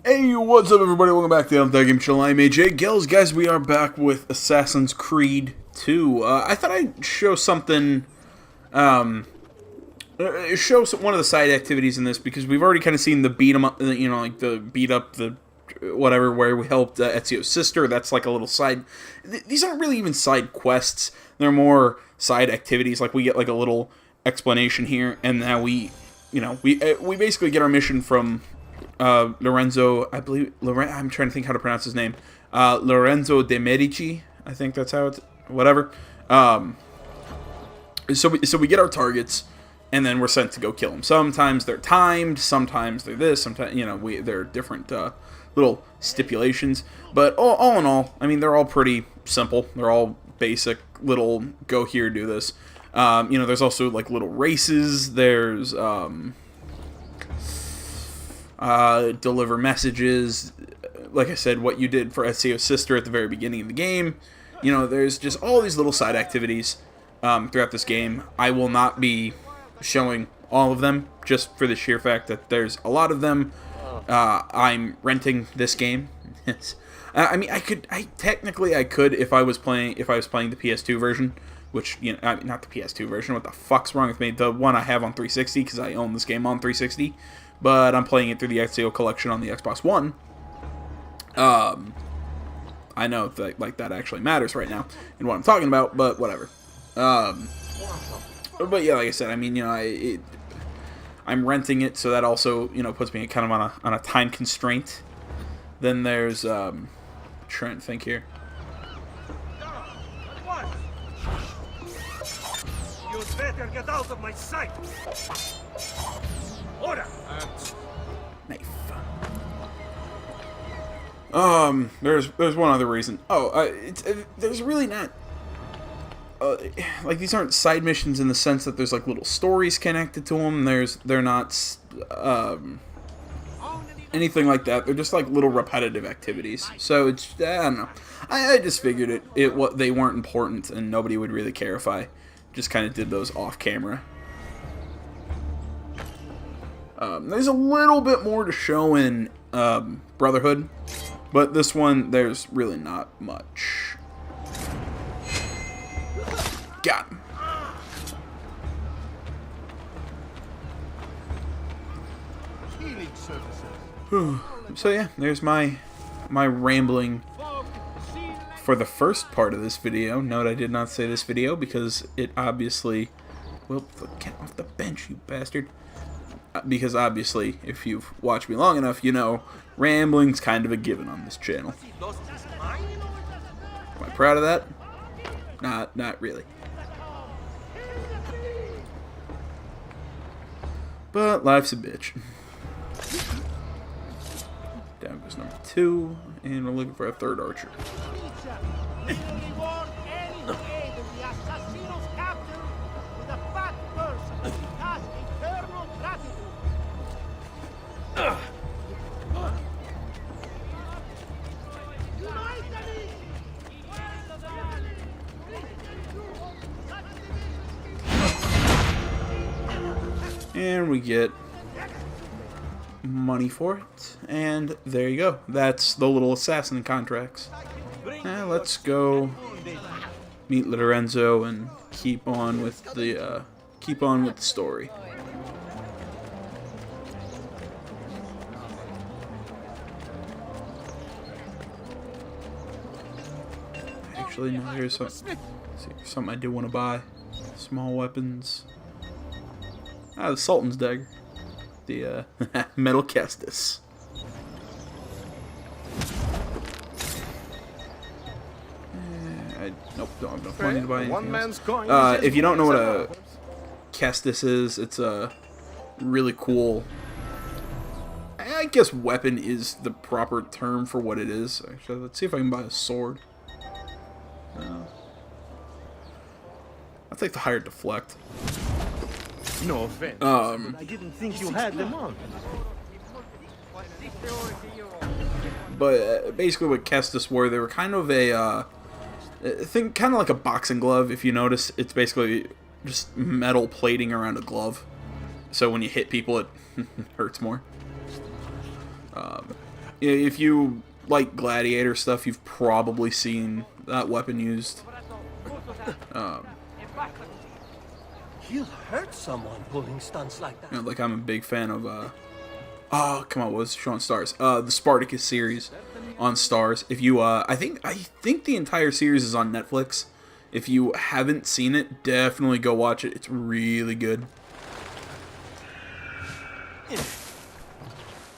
Hey, what's up everybody? Welcome back to the Game Channel. I'm AJ Gills. Guys, we are back with Assassin's Creed 2. I thought I'd show something, one of the side activities in this, because we've already kind of seen the beat 'em up, like the beat up the whatever, where we helped Ezio's sister. That's like a little side. These aren't really even side quests. They're more side activities. Like we get like a little explanation here, and now we basically get our mission from Lorenzo, I believe. I'm trying to think how to pronounce his name. Lorenzo de Medici. I think that's how it's. Whatever. So we get our targets, and then we're sent to go kill them. Sometimes they're timed. Sometimes they're this. Sometimes there are different little stipulations. But all in all, I mean, they're all pretty simple. They're all basic. Little go here, do this. There's also like little races. There's deliver messages, like I said, what you did for Ezio's sister at the very beginning of the game. There's just all these little side activities throughout this game. I will not be showing all of them, just for the sheer fact that there's a lot of them. I'm renting this game. I mean, I could if I was playing the PS2 version, which, not the PS2 version. What the fuck's wrong with me? The one I have on 360, because I own this game on 360. But I'm playing it through the Ezio collection on the Xbox One. I know that that actually matters right now in what I'm talking about, but whatever. But yeah, like I said, I mean, I'm renting it, so that also, puts me kind of on a time constraint. Then there's, trying to think here. You better get out of my sight. Order. Knife. There's one other reason. There's really not. Like, these aren't side missions in the sense that there's like little stories connected to them. They're not anything like that. They're just like little repetitive activities. So it's, I don't know. I just figured what they weren't important and nobody would really care if I just kind of did those off camera. There's a little bit more to show in Brotherhood, but this one, there's really not much. Got him. So yeah, there's my rambling for the first part of this video. Note I did not say this video because it obviously... Well, get off the bench, you bastard. Because obviously, if you've watched me long enough, rambling's kind of a given on this channel. Am I proud of that? Not really. But life's a bitch. Down goes number 2, and we're looking for a third archer. And we get money for it, and there you go. That's the little assassin contracts. Let's go meet Lorenzo and keep on with the story. Actually, no, here's something I do want to buy. Small weapons. The Sultan's dagger. The metal Kestis. Nope, don't have enough money to buy anything. If you don't know what a Kestis is, it's a really cool, I guess weapon is the proper term for what it is. Actually, let's see if I can buy a sword. I'll take the higher deflect. No offense. I didn't think you had them on. But basically, what Kestis were, they were kind of a thing, kind of like a boxing glove. If you notice, it's basically just metal plating around a glove. So when you hit people, it hurts more. If you like gladiator stuff, you've probably seen that weapon used. He'll hurt someone pulling stunts like that. You know, like I'm a big fan of oh, come on, what was it on Stars? The Spartacus series on Stars. If you I think the entire series is on Netflix. If you haven't seen it, definitely go watch it. It's really good.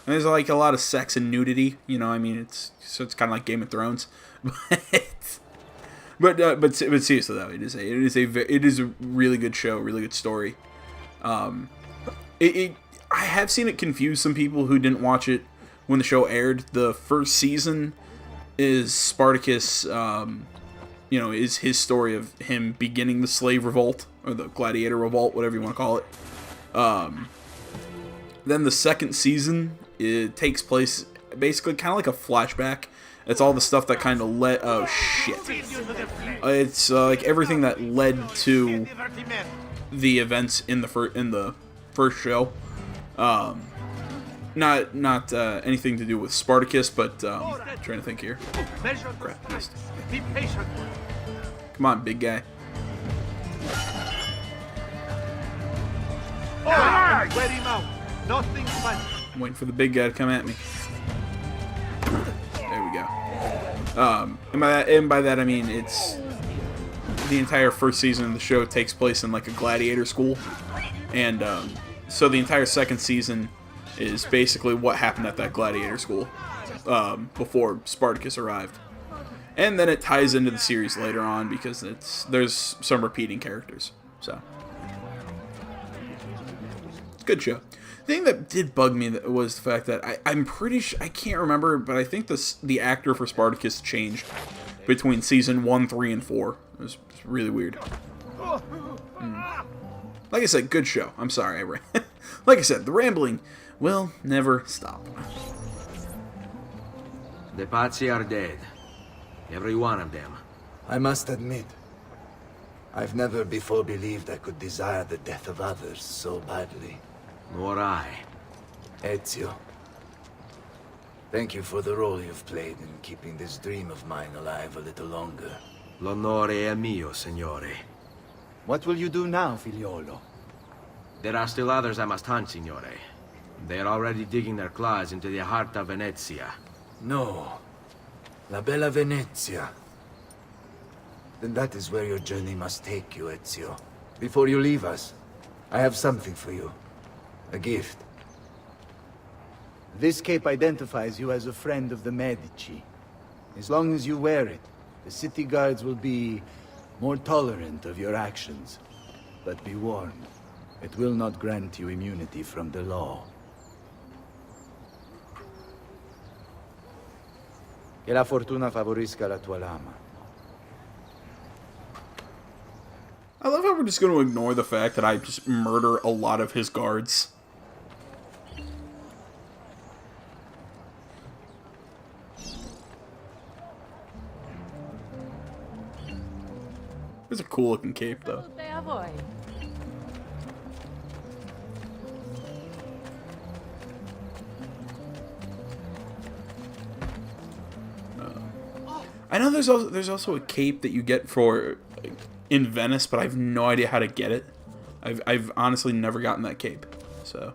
And there's like a lot of sex and nudity, you know. I mean, it's kind of like Game of Thrones, but seriously though, it is a really good show, really good story. I have seen it confuse some people who didn't watch it when the show aired. The first season is Spartacus, you know, is his story of him beginning the slave revolt or the gladiator revolt, whatever you want to call it. Then the second season, it takes place basically kind of like a flashback. It's all the stuff that kind of led... Oh, shit. It's like everything that led to the events in the first show. Not anything to do with Spartacus, but trying to think here. Crap, missed. Come on, big guy. Wear him out. Nothing but... I'm waiting for the big guy to come at me. There we go. And by that I mean it's the entire first season of the show takes place in like a gladiator school, and so the entire second season is basically what happened at that gladiator school before Spartacus arrived, and then it ties into the series later on because there's some repeating characters. So it's a good show. The thing that did bug me was the fact that I'm pretty sure, I can't remember, but I think the actor for Spartacus changed between season 1, 3, and 4. It was really weird. Like I said, good show. I'm sorry. Like I said, the rambling will never stop. The Pazzi are dead. Every one of them. I must admit, I've never before believed I could desire the death of others so badly. Nor I. Ezio, thank you for the role you've played in keeping this dream of mine alive a little longer. L'onore è mio, signore. What will you do now, figliolo? There are still others I must hunt, signore. They are already digging their claws into the heart of Venezia. No. La bella Venezia. Then that is where your journey must take you, Ezio. Before you leave us, I have something for you. A gift. This cape identifies you as a friend of the Medici. As long as you wear it, the city guards will be more tolerant of your actions. But be warned, it will not grant you immunity from the law. Che la fortuna favorisca la tua lama. I love how we're just going to ignore the fact that I just murder a lot of his guards. It's a cool looking cape, though. I know there's also a cape that you get for in Venice, but I have no idea how to get it. I've honestly never gotten that cape, so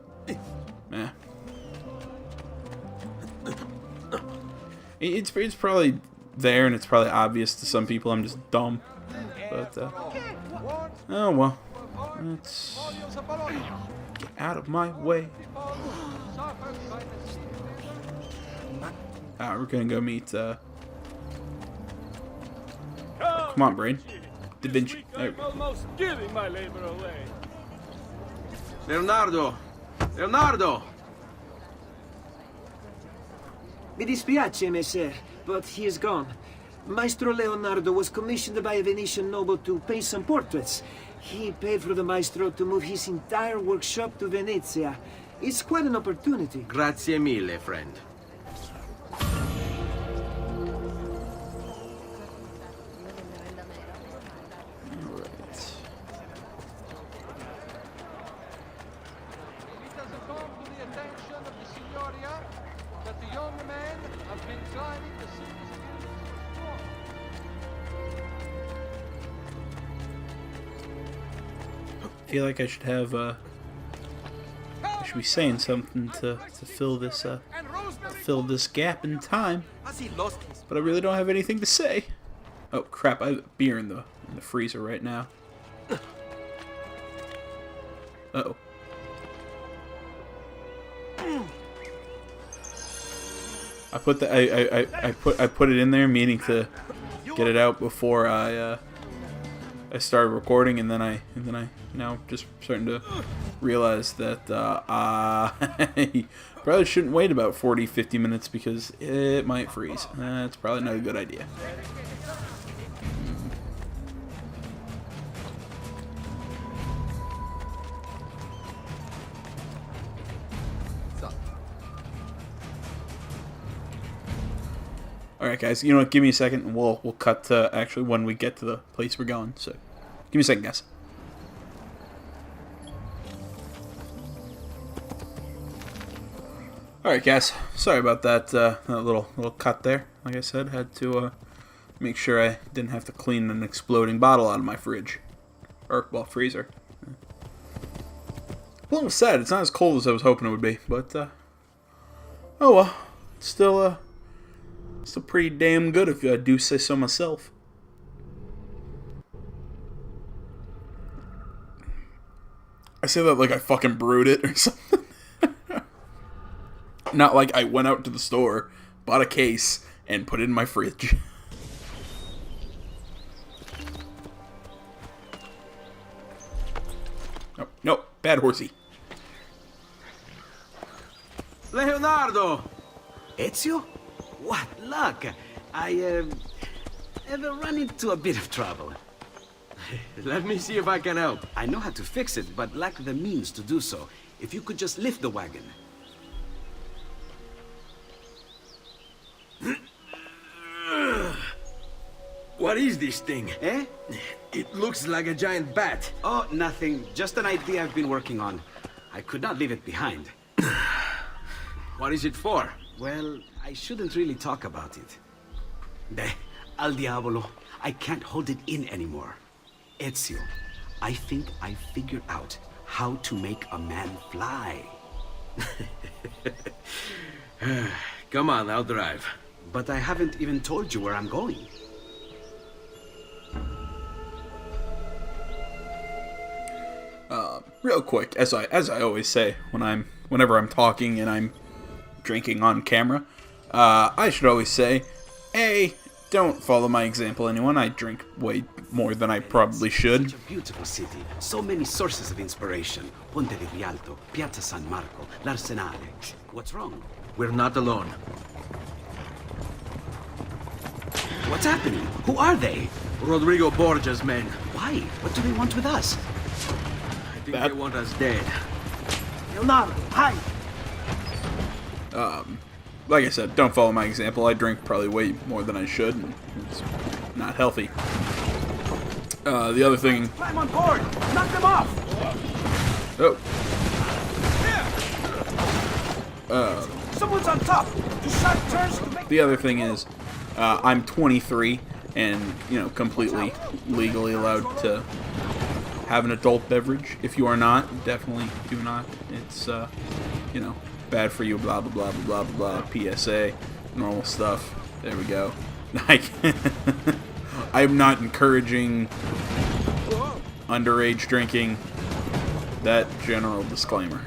it's probably there and it's probably obvious to some people. I'm just dumb, but oh well. Let's get out of my way. We're gonna go meet. Come on, brain. Da Vinci. There we go. Almost giving my labor away. Leonardo! Leonardo! Mi dispiace, messer, but he is gone. Maestro Leonardo was commissioned by a Venetian noble to paint some portraits. He paid for the maestro to move his entire workshop to Venezia. It's quite an opportunity. Grazie mille, friend. It has come to the attention of the Signoria that the young man feel like I should have, I should be saying something to fill this, gap in time. But I really don't have anything to say. Oh crap! I have beer in the freezer right now. Uh-oh. I put I put it in there, meaning to get it out before I started recording, and then I now just starting to realize that I probably shouldn't wait about 40-50 minutes because it might freeze. That's probably not a good idea. Alright guys, you know what, give me a second and we'll cut to actually when we get to the place we're going, so give me a second guys. Alright guys, sorry about that, that little cut there. Like I said, had to make sure I didn't have to clean an exploding bottle out of my fridge. Or, well, freezer. A little sad, it's not as cold as I was hoping it would be, but oh well, it's still pretty damn good if I do say so myself. I say that like I fucking brewed it or something. Not like I went out to the store, bought a case, and put it in my fridge. No, bad horsey. Leonardo! Ezio? What luck! I have run into a bit of trouble. Let me see if I can help. I know how to fix it, but lack the means to do so. If you could just lift the wagon. What is this thing? Eh? It looks like a giant bat. Oh, nothing. Just an idea I've been working on. I could not leave it behind. What is it for? Well, I shouldn't really talk about it. Al diavolo. I can't hold it in anymore. Ezio, I think I figured out how to make a man fly. Come on, I'll drive. But I haven't even told you where I'm going. Real quick, as I always say whenever I'm talking and I'm drinking on camera, I should always say, A, don't follow my example, anyone. I drink way more than I probably should. Such a beautiful city. So many sources of inspiration. Ponte di Rialto, Piazza San Marco, l'Arsenale. What's wrong? We're not alone. What's happening? Who are they? Rodrigo Borgia's men. Why? What do they want with us? I think they want us dead. Leonardo, hide! Like I said, don't follow my example. I drink probably way more than I should, and it's not healthy. The other thing... Climb on board! Knock them off! Oh. Someone's on top! Do sharp turns to make... The other thing is, I'm 23, and, you know, completely legally allowed to have an adult beverage. If you are not, definitely do not. It's, you know, bad for you, blah, blah, blah, blah, blah, blah, PSA, normal stuff. There we go. I'm not encouraging underage drinking. That general disclaimer.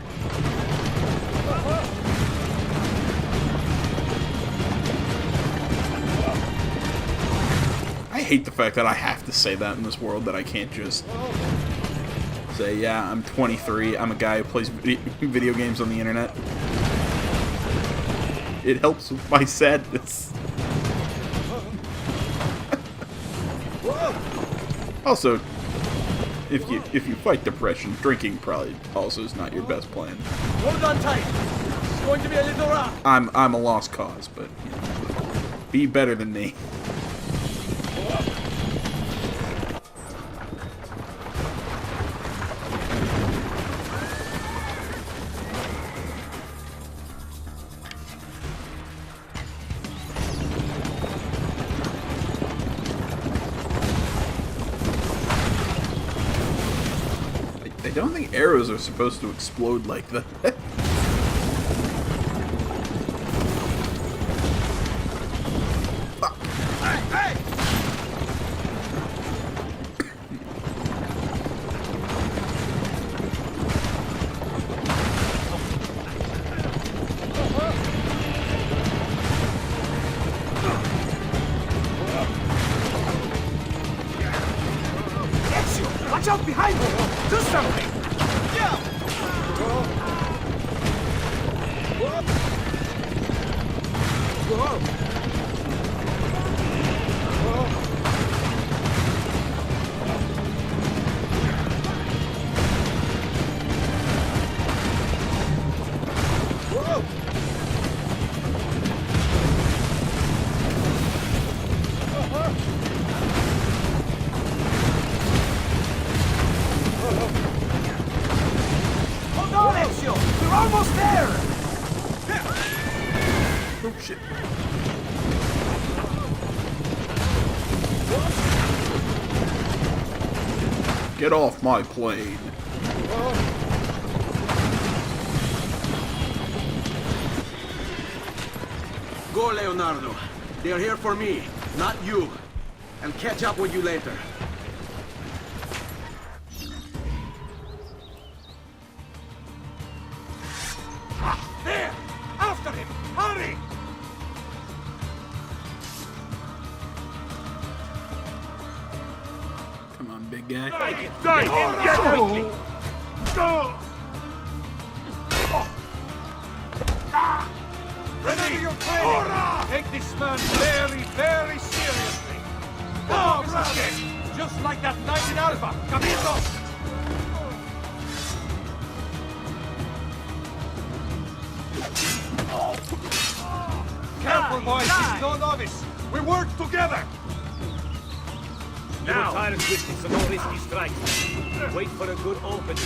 I hate the fact that I have to say that in this world, that I can't just say, yeah, I'm 23, I'm a guy who plays video games on the internet. It helps with my sadness. Also, if you fight depression, drinking probably also is not your best plan. Hold on tight! It's going to be a little rough! I'm a lost cause, but you know, be better than me. I don't think arrows are supposed to explode like that. Watch out behind you! Do something! Hold on, Ezio! We're almost there! Oh shit. Get off my plane. Go, Leonardo. They are here for me, not you. I'll catch up with you later. There! After him! Hurry! Come on, big guy. Get quickly! Go! Remember your training! Take this man very, very seriously! Come on, just like that night in Alpha! Capito! Careful, boys! He's no novice! We work together! Now, tired of twisting some more risky strikes. Wait for a good opening.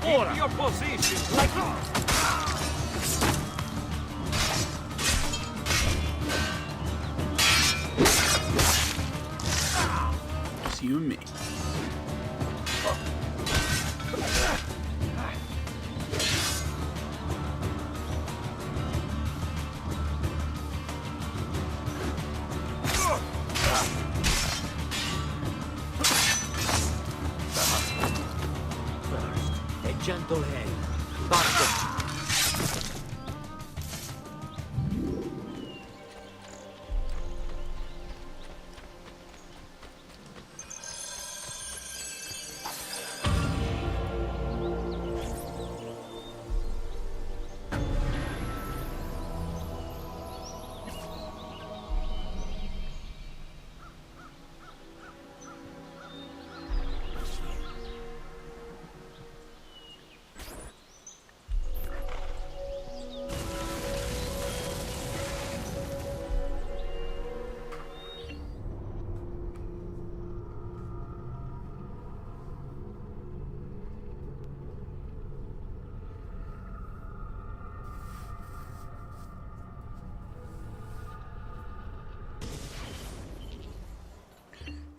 Keep your position like Just you and me. Gentle hand.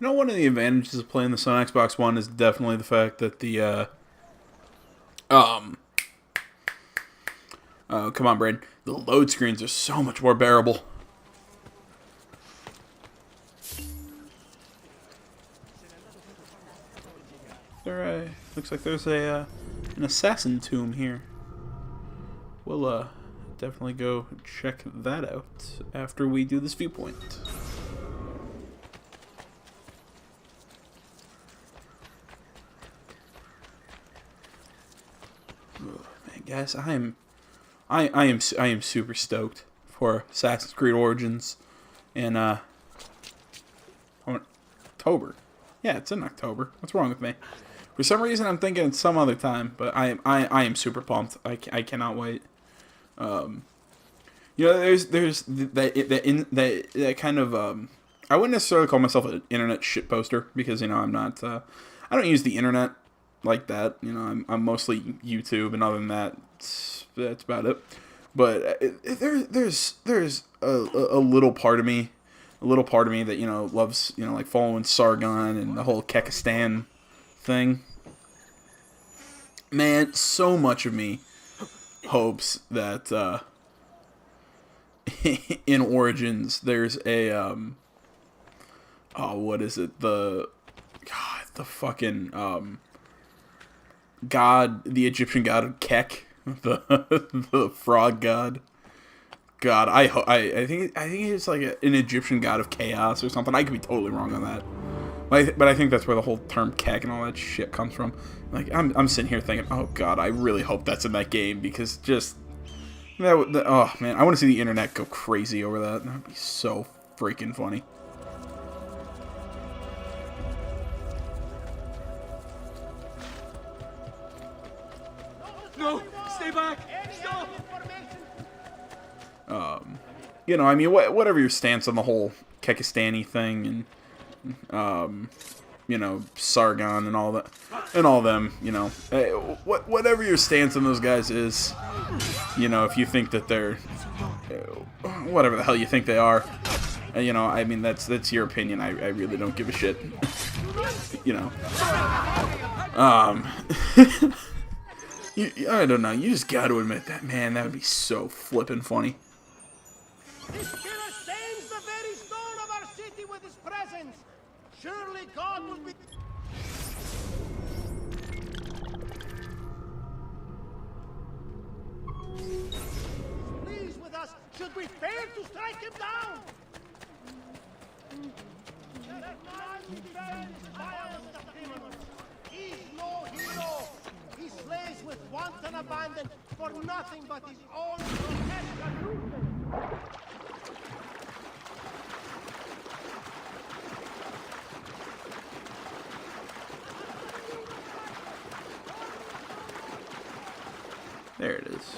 You know, one of the advantages of playing this on Xbox One is definitely the fact that the, come on, Brain. The load screens are so much more bearable. There, looks like there's a, an assassin tomb here. We'll, definitely go check that out after we do this viewpoint. Guys, I am super stoked for Assassin's Creed Origins in October. Yeah, it's in October. What's wrong with me? For some reason, I'm thinking it's some other time, but I am super pumped. I cannot wait. You know, there's that kind of I wouldn't necessarily call myself an internet shitposter because you know I'm not. I don't use the internet like that. You know, I'm mostly YouTube, and other than that, that's about it. But there's a little part of me, a little part of me that, loves, like following Sargon and the whole Kekistan thing. Man, so much of me hopes that in Origins there's a what is it, the fucking god, the Egyptian god of Kek, the frog god. God, I think it's like an Egyptian god of chaos or something. I could be totally wrong on that, but I think that's where the whole term Kek and all that shit comes from. Like, I'm sitting here thinking, oh god, I really hope that's in that game, because just oh man, I want to see the internet go crazy over that. That'd be so freaking funny. No, stay back. Stop. I mean, whatever your stance on the whole Kekistani thing, and Sargon and all that, and all them, whatever your stance on those guys is, if you think that they're whatever the hell you think they are, I mean, that's your opinion. I really don't give a shit. I don't know. You just got to admit that, man. That would be so flippin' funny. This killer stains the very stone of our city with his presence. Surely God will be... Pleased with us, should we fail to strike him down? Let none defend his violence of criminals. He's no hero. He slays with wanton abandon for nothing but his own grotesque illusion. There it is.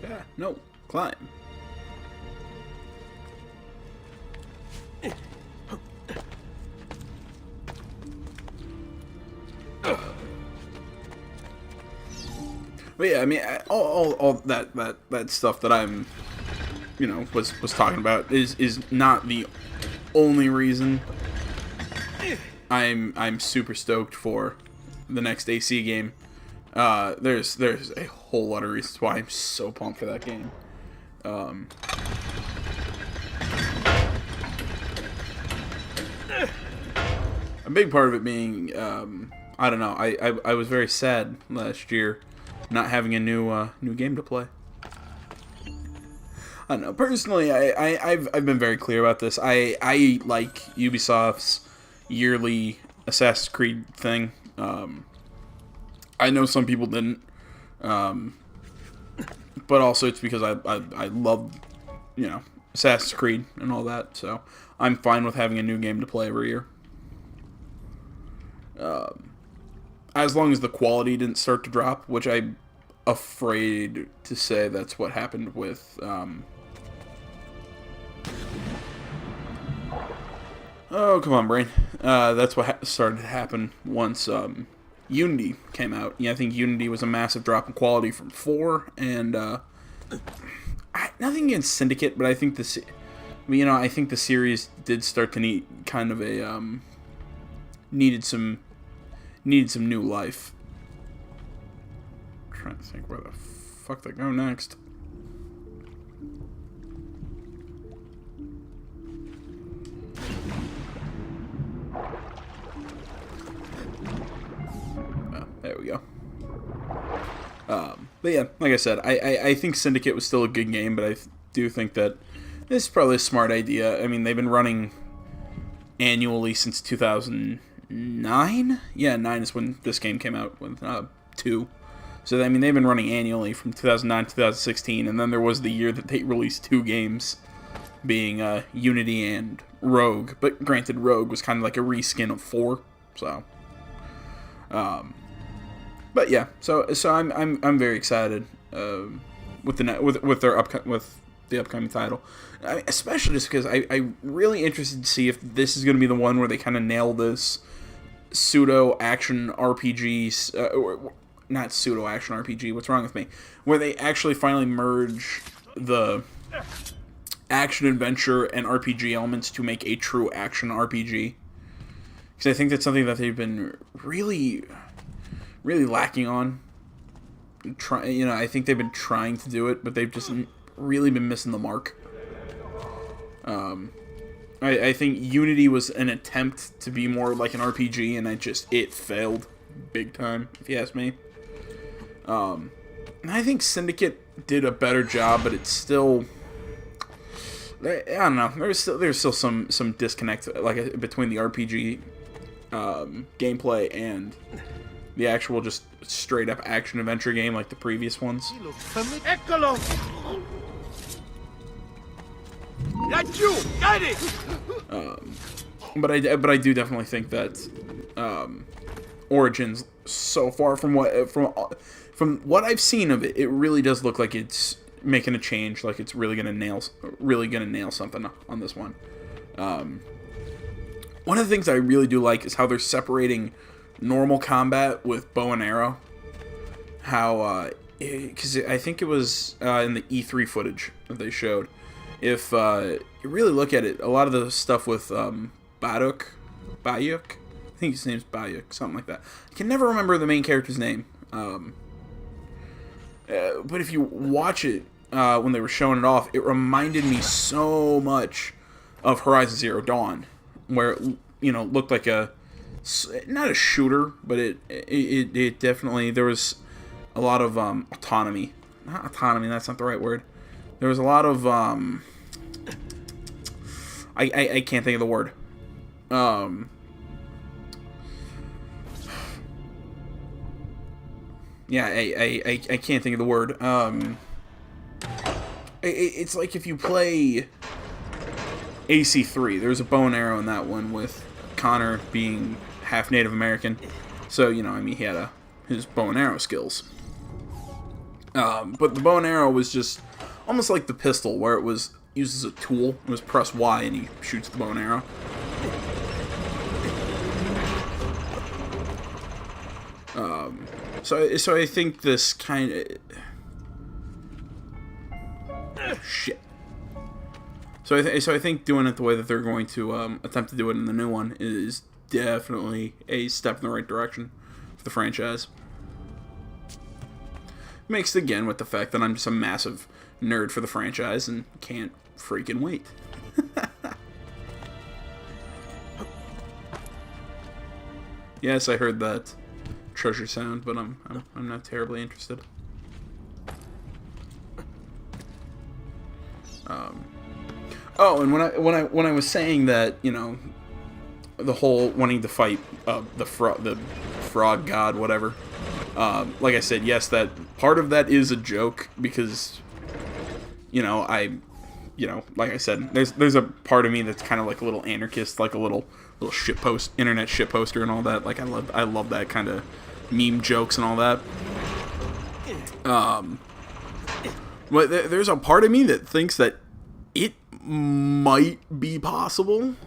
Yeah, no, climb. But yeah, I mean, all that stuff that I'm, was talking about is not the only reason I'm super stoked for the next AC game. There's a whole lot of reasons why I'm so pumped for that game. A big part of it being, I don't know, I was very sad last year not having a new game to play. I don't know, personally, I've been very clear about this. I like Ubisoft's yearly Assassin's Creed thing. I know some people didn't, but also it's because I love, Assassin's Creed and all that, so I'm fine with having a new game to play every year. As long as the quality didn't start to drop, which I'm afraid to say that's what happened with, oh, come on, brain. That's what started to happen once, Unity came out. Yeah, I think Unity was a massive drop in quality from 4, and nothing against Syndicate, but I think I think the series did start to need kind of a needed some new life. I'm trying to think where the fuck they go next. we go. But yeah, like I said, I think Syndicate was still a good game, but I do think that this is probably a smart idea. I mean, they've been running annually since 2009? Yeah, 9 is when this game came out, with 2. So, I mean, they've been running annually from 2009 to 2016, and then there was the year that they released 2 games, being Unity and Rogue. But granted, Rogue was kind of like a reskin of 4, so... but yeah, so I'm very excited with the upcoming title, especially just because I'm really interested to see if this is going to be the one where they kind of nail this pseudo action RPG, or not pseudo action RPG. What's wrong with me? Where they actually finally merge the action adventure and RPG elements to make a true action RPG. Because I think that's something that they've been really lacking on. I think they've been trying to do it, but they've just really been missing the mark. I think Unity was an attempt to be more like an RPG, and it failed big time, if you ask me. And I think Syndicate did a better job, but it's still... I don't know. There's still some disconnect between the RPG gameplay and the actual just straight up action adventure game like the previous ones. Eccolo! That's you! Got it! But I do definitely think that Origins, so far from what I've seen of it, it really does look like it's making a change, like it's really gonna nail something on this one. One of the things I really do like is how they're separating normal combat with bow and arrow. How, because I think it was in the E3 footage that they showed. If you really look at it, a lot of the stuff with Bayuk, I think his name's Bayuk, something like that. I can never remember the main character's name. But if you watch it when they were showing it off, it reminded me so much of Horizon Zero Dawn, where it, looked like not a shooter, but it definitely, there was a lot of autonomy. Not autonomy, that's not the right word. There was a lot of I can't think of the word. Yeah, I can't think of the word. It's like if you play AC3, there's a bow and arrow in that one with Connor being half Native American. So, he had his bow and arrow skills. But the bow and arrow was just almost like the pistol, where it was used as a tool. It was press Y and he shoots the bow and arrow. So I think this kind of... shit. So I think doing it the way that they're going to attempt to do it in the new one is definitely a step in the right direction for the franchise. Mixed again with the fact that I'm just a massive nerd for the franchise and can't freaking wait. Yes, I heard that treasure sound, but I'm not terribly interested. Oh, and when I was saying that, the whole wanting to fight the frog god, whatever. Like I said, yes, that part of that is a joke because, like I said, there's a part of me that's kind of like a little anarchist, like a little shitpost, internet shitposter and all that. Like I love that kind of meme jokes and all that. But there's a part of me that thinks that it might be possible. I'm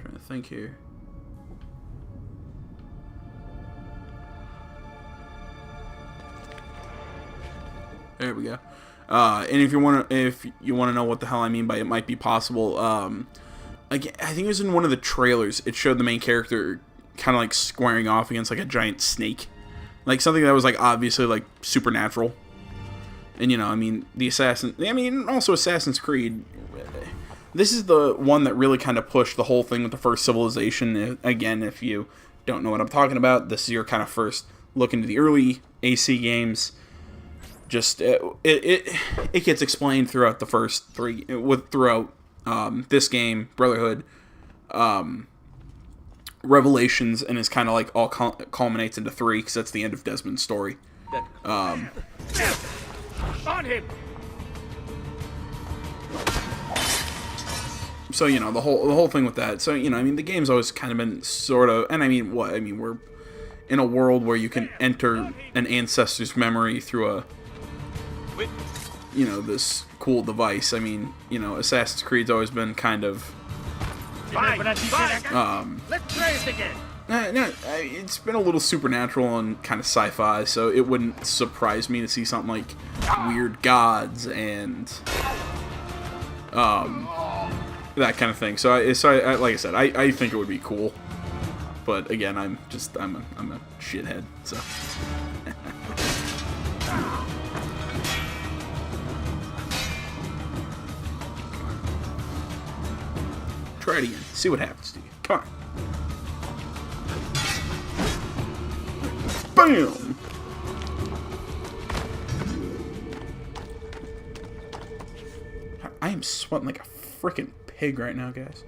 trying to think here. There we go. And if you want to know what the hell I mean by it might be possible, I think it was in one of the trailers. It showed the main character kind of like squaring off against like a giant snake, like something that was like obviously like supernatural. And also Assassin's Creed. This is the one that really kind of pushed the whole thing with the first Civilization. Again, if you don't know what I'm talking about, this is your kind of first look into the early AC games. Just it gets explained throughout the first three, throughout this game, Brotherhood, Revelations, and it's kind of like all culminates into 3 because that's the end of Desmond's story. On him! So, you know, the whole thing with that. So, you know, I mean, the game's always kind of been sort of, and I mean, what? I mean, we're in a world where you can enter an ancestor's memory through a, you know, this cool device. I mean, you know, Assassin's Creed's always been kind of, Let's try it again! it's been a little supernatural and kind of sci-fi, so it wouldn't surprise me to see something like weird gods and, that kind of thing. So I like I said, I think it would be cool, but again, I'm a shithead. So try it again. See what happens to you. Come on. Bam. I am sweating like a freaking pig right now, guys.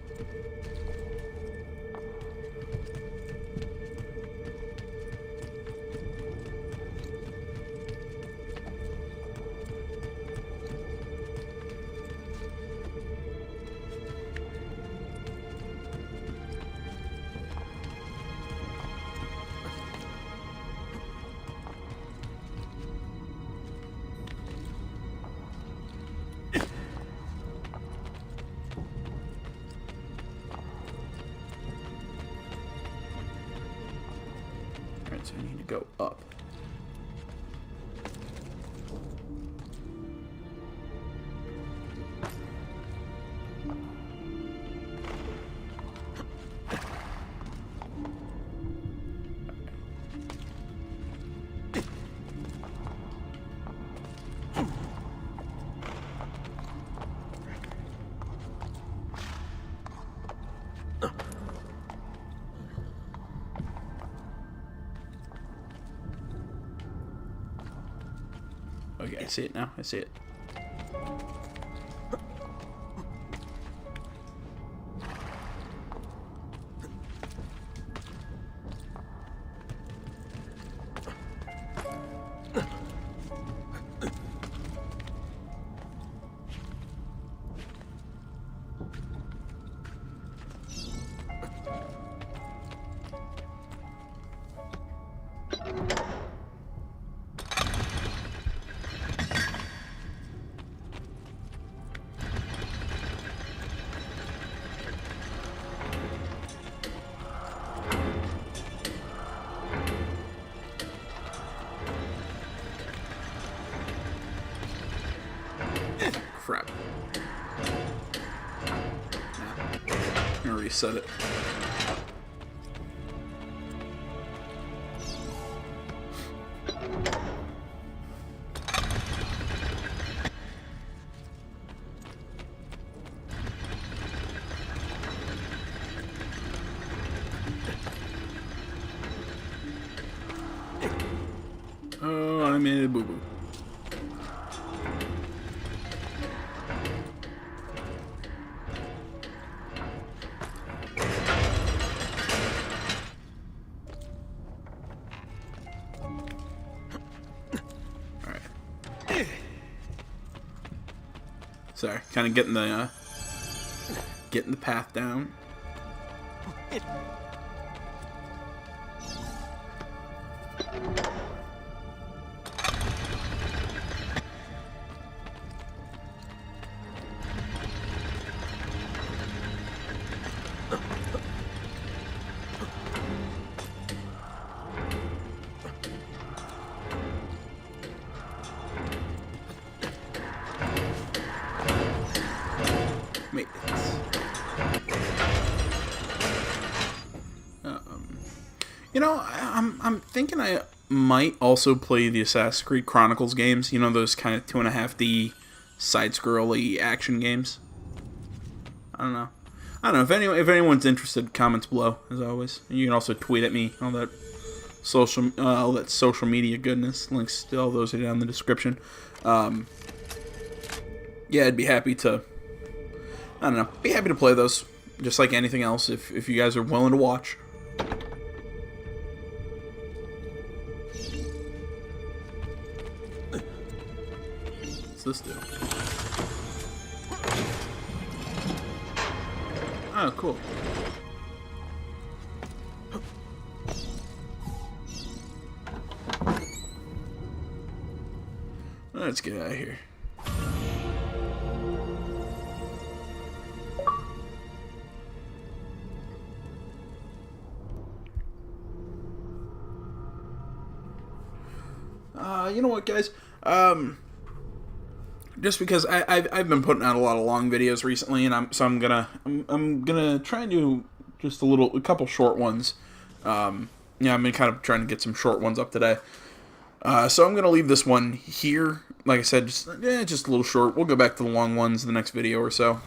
So I need to go up. Okay, I see it now. I see it. Crap. Nah. I already said it. Oh, I made a boo-boo. Sorry, kind of getting the path down. You know, I'm thinking I might also play the Assassin's Creed Chronicles games. You know, those kind of 2.5D side-scrolly action games. I don't know. I don't know if anyone's interested. Comments below as always. And you can also tweet at me. All that social media goodness. Links to all those are down in the description. Yeah, I'd be happy to. I don't know. Be happy to play those, just like anything else. If you guys are willing to watch. What's this do? Oh, cool. Let's get out of here. You know what, guys? Just because I've been putting out a lot of long videos recently, and I'm gonna try and do just a couple short ones. Yeah, I've been kind of trying to get some short ones up today. So I'm gonna leave this one here. Like I said, just a little short. We'll go back to the long ones in the next video or so.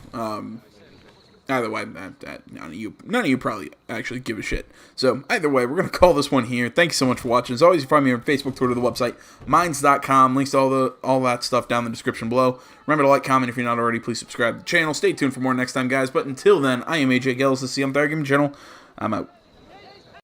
Either way, none of you probably actually give a shit. So, either way, we're going to call this one here. Thank you so much for watching. As always, you find me on Facebook, Twitter, the website, minds.com. Links to all that stuff down in the description below. Remember to like, comment if you're not already. Please subscribe to the channel. Stay tuned for more next time, guys. But until then, I am AJ Gills, the CM Game Channel. I'm out.